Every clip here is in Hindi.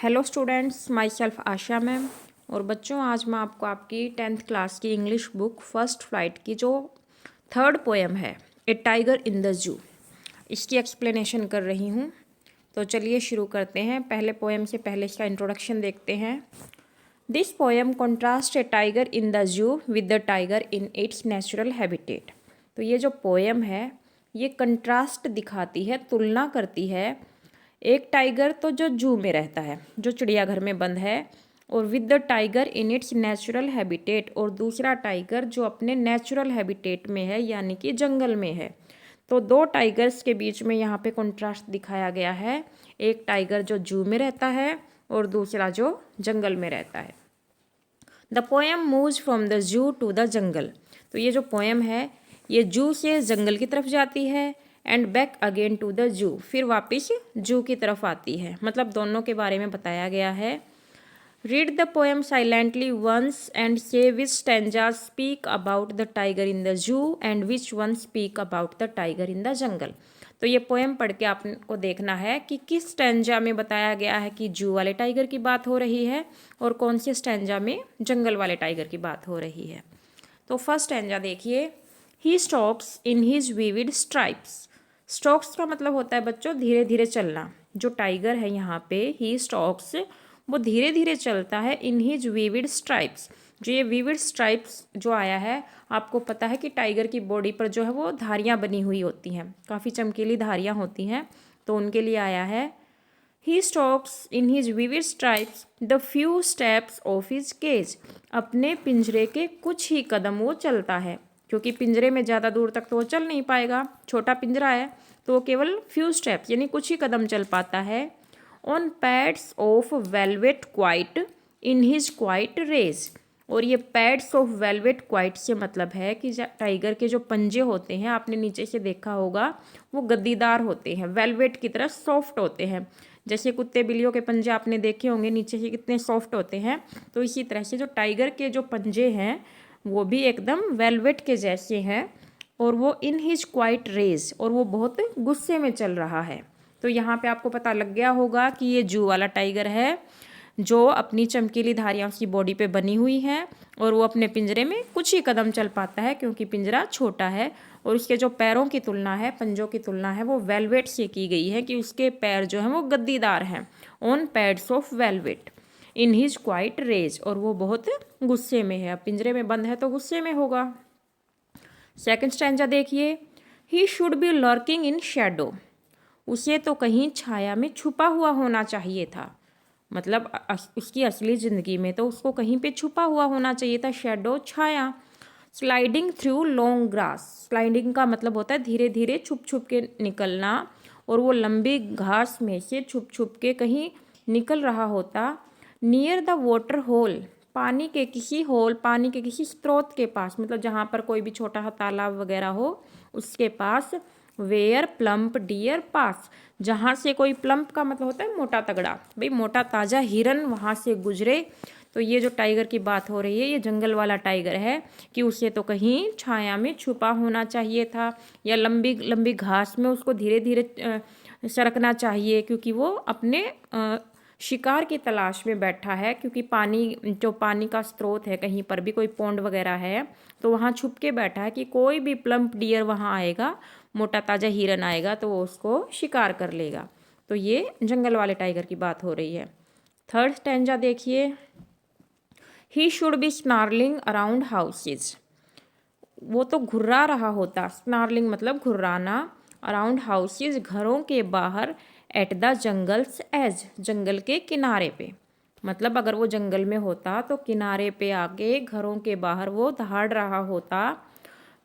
Hello students, my self Asha ma'am. और बच्चों, आज मैं आपको आपकी 10th क्लास की इंग्लिश बुक फर्स्ट फ्लाइट की जो थर्ड पोएम है, ए टाइगर इन द जू, इसकी एक्सप्लेनेशन कर रही हूँ। तो चलिए शुरू करते हैं। पहले पोएम से पहले इसका इंट्रोडक्शन देखते हैं। This poem contrast A tiger in the जू with the tiger in its natural habitat. तो ये जो पोएम है ये कंट्रास्ट दिखाती है, तुलना करती है एक टाइगर तो जो जू में रहता है, जो चिड़ियाघर में बंद है, और with the tiger in its natural habitat, और दूसरा टाइगर जो अपने नेचुरल हैबिटेट में है यानी कि जंगल में है। तो दो टाइगर्स के बीच में यहाँ पे कंट्रास्ट दिखाया गया है, एक टाइगर जो जू में रहता है और दूसरा जो जंगल में रहता है। The poem moves from the zoo to the jungle. तो ये जो पोएम है ये जू से जंगल की तरफ जाती है, and back again to the zoo, फिर वापस जू की तरफ आती है। मतलब दोनों के बारे में बताया गया है। Read the poem silently once and say which stanzas speak about the tiger in the zoo and which one speak about the tiger in the jungle. तो ये पोएम पढ़ के आपको देखना है कि किस स्टैंजा में बताया गया है कि जू वाले टाइगर की बात हो रही है और कौन से स्टैंजा में जंगल वाले टाइगर की बात हो रही है। तो फर्स्ट स्टैंजा देखिए। He stalks in his vivid stripes. Stalks का मतलब होता है बच्चों धीरे धीरे चलना। जो टाइगर है यहाँ पे ही स्टॉक्स, वो धीरे धीरे चलता है इन हिज विविड स्ट्राइप्स। जो ये विविड स्ट्राइप्स जो आया है, आपको पता है कि टाइगर की बॉडी पर जो है वो धारियाँ बनी हुई होती हैं, काफ़ी चमकीली धारियाँ होती हैं, तो उनके लिए आया है। He stalks in his vivid stripes the few steps of his cage. अपने पिंजरे के कुछ ही कदम वो चलता है, क्योंकि पिंजरे में ज़्यादा दूर तक तो वो चल नहीं पाएगा, छोटा पिंजरा है, तो वो केवल फ्यू स्टेप्स यानी कुछ ही कदम चल पाता है। On pads of velvet quiet in his quiet rage. और ये पैड्स ऑफ वेलवेट क्वाइट से मतलब है कि टाइगर के जो पंजे होते हैं, आपने नीचे से देखा होगा, वो गद्दीदार होते हैं, वेलवेट की तरह सॉफ्ट होते हैं। जैसे कुत्ते बिल्लियों के पंजे आपने देखे होंगे नीचे से कितने सॉफ्ट होते हैं, तो इसी तरह से जो टाइगर के जो पंजे हैं वो भी एकदम वेलवेट के जैसे हैं, और वो इन हिज क्वाइट रेज, और वो बहुत गुस्से में चल रहा है। तो यहाँ पे आपको पता लग गया होगा कि ये जू वाला टाइगर है, जो अपनी चमकीली धारियाँ उसकी बॉडी पे बनी हुई हैं, और वो अपने पिंजरे में कुछ ही कदम चल पाता है क्योंकि पिंजरा छोटा है, और उसके जो पैरों की तुलना है, पंजों की तुलना है, वो वेलवेट से की गई है कि उसके पैर जो हैं वो गद्दीदार हैं। On pads of velvet in his quiet rage, और वो बहुत गुस्से में है। अब पिंजरे में बंद है तो गुस्से में होगा। सेकंड स्टैंजा देखिए। He should be lurking in Shadow. उसे तो कहीं छाया में छुपा हुआ होना चाहिए था। मतलब उसकी असली ज़िंदगी में तो उसको कहीं पे छुपा हुआ होना चाहिए था। शैडो छाया। Sliding through long grass. Sliding का मतलब होता है धीरे धीरे छुप छुप के निकलना, और वो लंबी घास में से छुप छुप के कहीं निकल रहा होता। Near the water hole. पानी के किसी होल, पानी के किसी स्रोत के पास, मतलब जहाँ पर कोई भी छोटा सा तालाब वगैरह हो उसके पास। वेयर प्लम्प डियर पास। जहाँ से कोई, प्लम्प का मतलब होता है मोटा तगड़ा, भाई मोटा ताज़ा हिरन वहाँ से गुजरे। तो ये जो टाइगर की बात हो रही है ये जंगल वाला टाइगर है कि उसे तो कहीं छाया में छुपा होना चाहिए था, या लंबी लंबी घास में उसको धीरे धीरे सरकना चाहिए, क्योंकि वो अपने शिकार की तलाश में बैठा है। क्योंकि पानी, जो पानी का स्रोत है, कहीं पर भी कोई पौंड वगैरह है तो वहाँ छुप के बैठा है कि कोई भी प्लम्प डियर वहाँ आएगा, मोटा ताज़ा हिरन आएगा तो वो उसको शिकार कर लेगा। तो ये जंगल वाले टाइगर की बात हो रही है। थर्ड स्टैंजा देखिए। He should be snarling around houses. वो तो घुर्रा रहा होता, स्नार्लिंग मतलब घुर्राना, अराउंड हाउसेज घरों के बाहर, एट द जंगल्स एज जंगल के किनारे पे। मतलब अगर वो जंगल में होता तो किनारे पे आके घरों के बाहर वो दहाड़ रहा होता।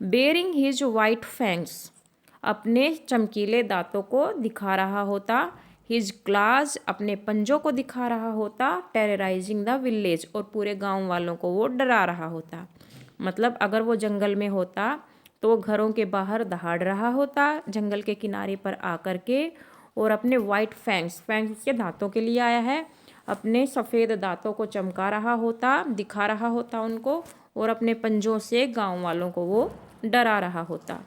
Baring his white fangs. अपने चमकीले दांतों को दिखा रहा होता। His claws. अपने पंजों को दिखा रहा होता। Terrorising the village. और पूरे गांव वालों को वो डरा रहा होता। मतलब अगर वो जंगल में होता तो वो घरों के बाहर दहाड़ रहा होता जंगल के किनारे पर आकर के, और अपने वाइट फैंग्स, फैंग्स उसके दांतों के लिए आया है, अपने सफ़ेद दांतों को चमका रहा होता, दिखा रहा होता उनको, और अपने पंजों से गांव वालों को वो डरा रहा होता।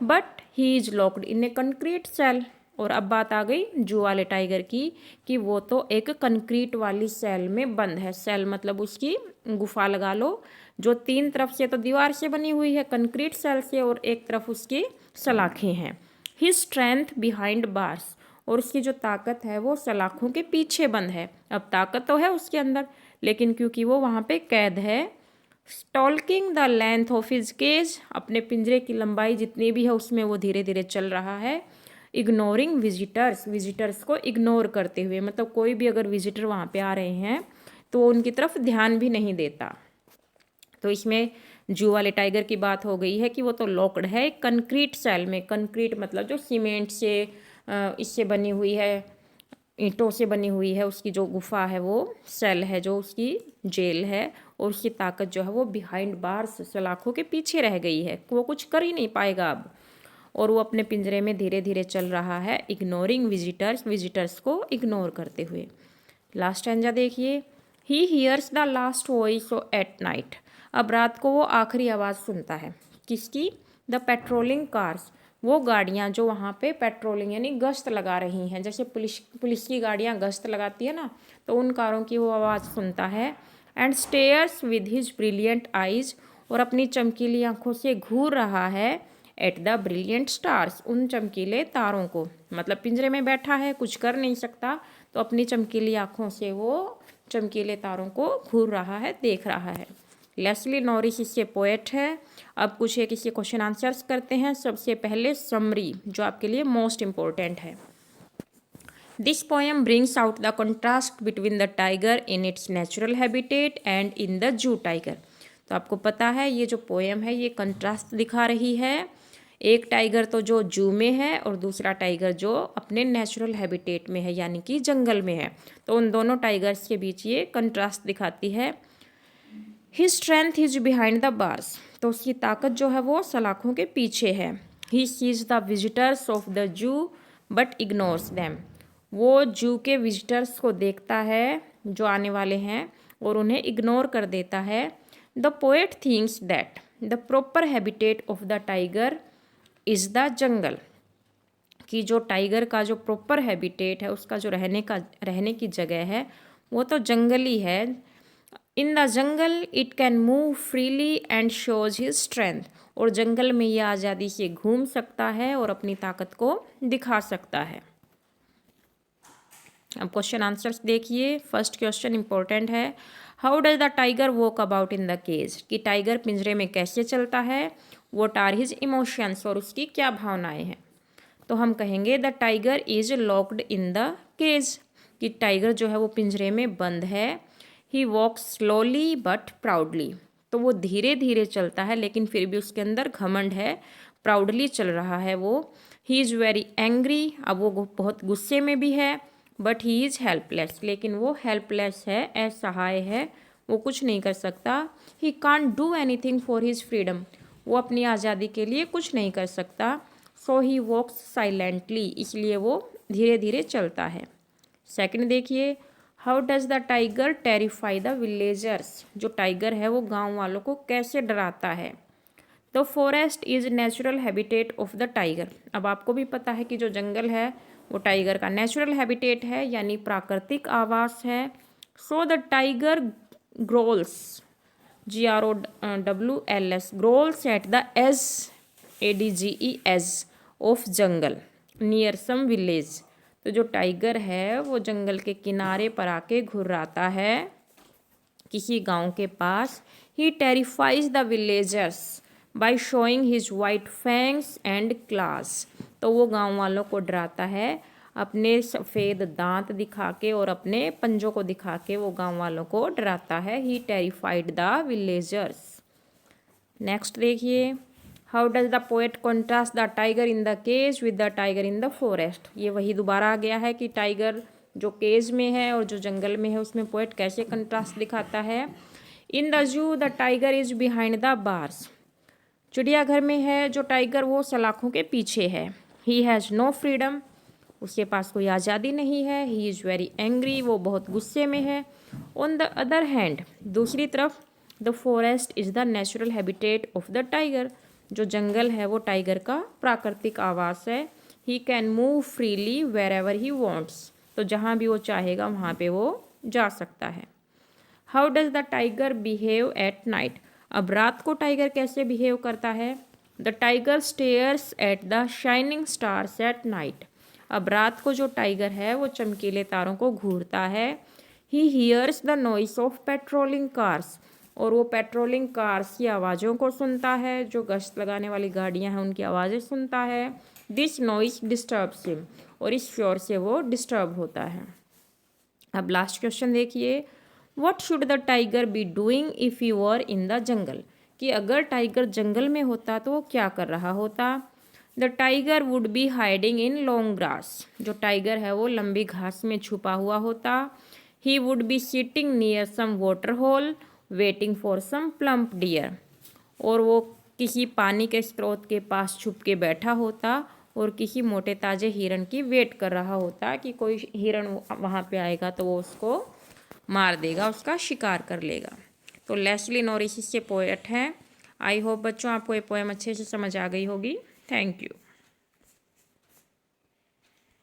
But he is locked in a concrete cell. और अब बात आ गई जू वाले टाइगर की कि वो तो एक कंक्रीट वाली सेल में बंद है। सेल मतलब उसकी गुफा लगा लो, जो 3 तरफ से तो दीवार से बनी हुई है कंक्रीट सेल से, और एक तरफ उसकी सलाखें हैं। ही स्ट्रेंथ बिहाइंड बार्स, और उसकी जो ताकत है वो सलाखों के पीछे बंद है। अब ताकत तो है उसके अंदर, लेकिन क्योंकि वो वहाँ पे कैद है। Stalking the length of his cage, अपने पिंजरे की लंबाई जितनी भी है उसमें वो धीरे धीरे चल रहा है। इग्नोरिंग विजिटर्स, विजिटर्स को इग्नोर करते हुए, मतलब कोई भी अगर विजिटर वहाँ पे आ रहे हैं तो उनकी तरफ ध्यान भी नहीं देता। तो इसमें जू वाले टाइगर की बात हो गई है कि वो तो लॉक्ड है कंक्रीट सेल में। कंक्रीट मतलब जो सीमेंट से इससे बनी हुई है, ईंटों से बनी हुई है, उसकी जो गुफा है वो सेल है, जो उसकी जेल है। और उसकी ताकत जो है वो बिहाइंड बार्स, सलाखों के पीछे रह गई है, वो कुछ कर ही नहीं पाएगा अब। और वो अपने पिंजरे में धीरे धीरे चल रहा है। इग्नोरिंग विजिटर्स, विजिटर्स को इग्नोर करते हुए। लास्ट स्टैंजा देखिए, he hears the last voice at night, अब रात को वो आखिरी आवाज़ सुनता है। किसकी? द पेट्रोलिंग कार्स, वो गाड़ियाँ जो वहाँ पे पेट्रोलिंग यानी गश्त लगा रही हैं, जैसे पुलिस की गाड़ियाँ गश्त लगाती है ना, तो उन कारों की वो आवाज़ सुनता है। And stairs with his brilliant eyes, और अपनी चमकीली आंखों से घूर रहा है। एट द ब्रिलियंट स्टार्स, उन चमकीले तारों को, मतलब पिंजरे में बैठा है, कुछ कर नहीं सकता, तो अपनी चमकीली आंखों से वो चमकीले तारों को घूर रहा है, देख रहा है। लेस्ली नॉरिस इससे पोएट है। अब कुछ एक इसके क्वेश्चन आंसर्स करते हैं। सबसे पहले समरी, जो आपके लिए मोस्ट इम्पोर्टेंट है। This poem brings out the contrast between the tiger in its natural habitat and in the जू टाइगर। तो आपको पता है ये जो पोएम है ये कंट्रास्ट दिखा रही है। एक टाइगर तो जो जू में है और दूसरा टाइगर जो अपने नेचुरल हैबिटेट में है, यानी कि जंगल में है। तो उन दोनों टाइगर्स के बीच ये कंट्रास्ट दिखाती है। His strength is behind the bars, तो उसकी ताकत जो है वो सलाखों के पीछे है। He sees the visitors of the zoo but ignores them, वो जू के विजिटर्स को देखता है जो आने वाले हैं और उन्हें इग्नोर कर देता है। The poet thinks that the proper habitat of the tiger is the jungle, कि जो टाइगर का जो प्रॉपर हैबिटेट है, उसका जो रहने की जगह है वो तो जंगली है। इन the jungle it can move freely and shows his strength, और जंगल में ये आज़ादी से घूम सकता है और अपनी ताकत को दिखा सकता है। अब क्वेश्चन आंसर्स देखिए। फर्स्ट क्वेश्चन इंपॉर्टेंट है, how does the tiger walk about in the cage, कि टाइगर पिंजरे में कैसे चलता है। व्हाट आर हिज इमोशंस, और उसकी क्या भावनाएं हैं। तो हम कहेंगे the tiger is locked in the cage, कि टाइगर जो है वो पिंजरे में बंद है। He walks slowly but proudly, तो वो धीरे धीरे चलता है लेकिन फिर भी उसके अंदर घमंड है, प्राउडली चल रहा है वो। ही इज़ वेरी एंग्री, अब वो बहुत गुस्से में भी है। बट ही इज़ हेल्पलेस, लेकिन वो हेल्पलेस है, असहाय है, वो कुछ नहीं कर सकता। He can't do anything for his freedom, वो अपनी आज़ादी के लिए कुछ नहीं कर सकता। सो ही वॉक्स साइलेंटली, इसलिए वो धीरे धीरे चलता है। सेकंड देखिए, how does the tiger terrify the villagers, जो टाइगर है वो गांव वालों को कैसे डराता है। The forest is natural habitat of the tiger, अब आपको भी पता है कि जो जंगल है वो टाइगर का नेचुरल हैबिटेट है, यानी प्राकृतिक आवास है। So the tiger growls, GROWLS, growls at the edge, ADGE of jungle near some village, तो जो टाइगर है वो जंगल के किनारे पर आके घुर्राता है किसी गांव के पास। He terrifies the villagers by showing his white fangs and claws, तो वो गांव वालों को डराता है अपने सफ़ेद दांत दिखा के और अपने पंजों को दिखा के वो गांव वालों को डराता है। He terrified the villagers. Next देखिए, how does the poet contrast the tiger in the cage with the tiger in the forest, ये वही दोबारा आ गया है कि टाइगर जो केज में है और जो जंगल में है उसमें पोएट कैसे कंट्रास्ट दिखाता है। इन द जू the tiger is behind the bars, चिड़ियाघर में है जो टाइगर वो सलाखों के पीछे है। ही हैज़ नो फ्रीडम, उसके पास कोई आज़ादी नहीं है। ही इज़ वेरी एंग्री, वो बहुत गुस्से में है। ऑन द अदर हैंड, दूसरी तरफ, the forest is the natural habitat of the tiger, जो जंगल है वो टाइगर का प्राकृतिक आवास है। He can move freely wherever he wants, तो जहाँ भी वो चाहेगा वहाँ पे वो जा सकता है। How does the tiger behave at night, अब रात को टाइगर कैसे बिहेव करता है। The tiger stairs at the shining stars at night, अब रात को जो टाइगर है वो चमकीले तारों को घूरता है। He hears the noise of patrolling cars, और वो पेट्रोलिंग कार्स की आवाज़ों को सुनता है, जो गश्त लगाने वाली गाड़ियां हैं उनकी आवाज़ें सुनता है। दिस नॉइस डिस्टर्ब्स हिम, और इस शोर से वो डिस्टर्ब होता है। अब लास्ट क्वेश्चन देखिए, what should the tiger be doing if you were in the जंगल, कि अगर टाइगर जंगल में होता तो वो क्या कर रहा होता। The tiger would be hiding in long grass, जो टाइगर है वो लंबी घास में छुपा हुआ होता। He would be sitting near some water hole waiting for some plump deer, और वो किसी पानी के स्रोत के पास छुप के बैठा होता और किसी मोटे ताजे हिरण की वेट कर रहा होता कि कोई हिरण वहाँ पे आएगा तो वो उसको मार देगा, उसका शिकार कर लेगा। तो लेस्ली नॉरिस इसके पोएट हैं। आई होप बच्चों आपको ये पोएम अच्छे से समझ आ गई होगी। Thank you.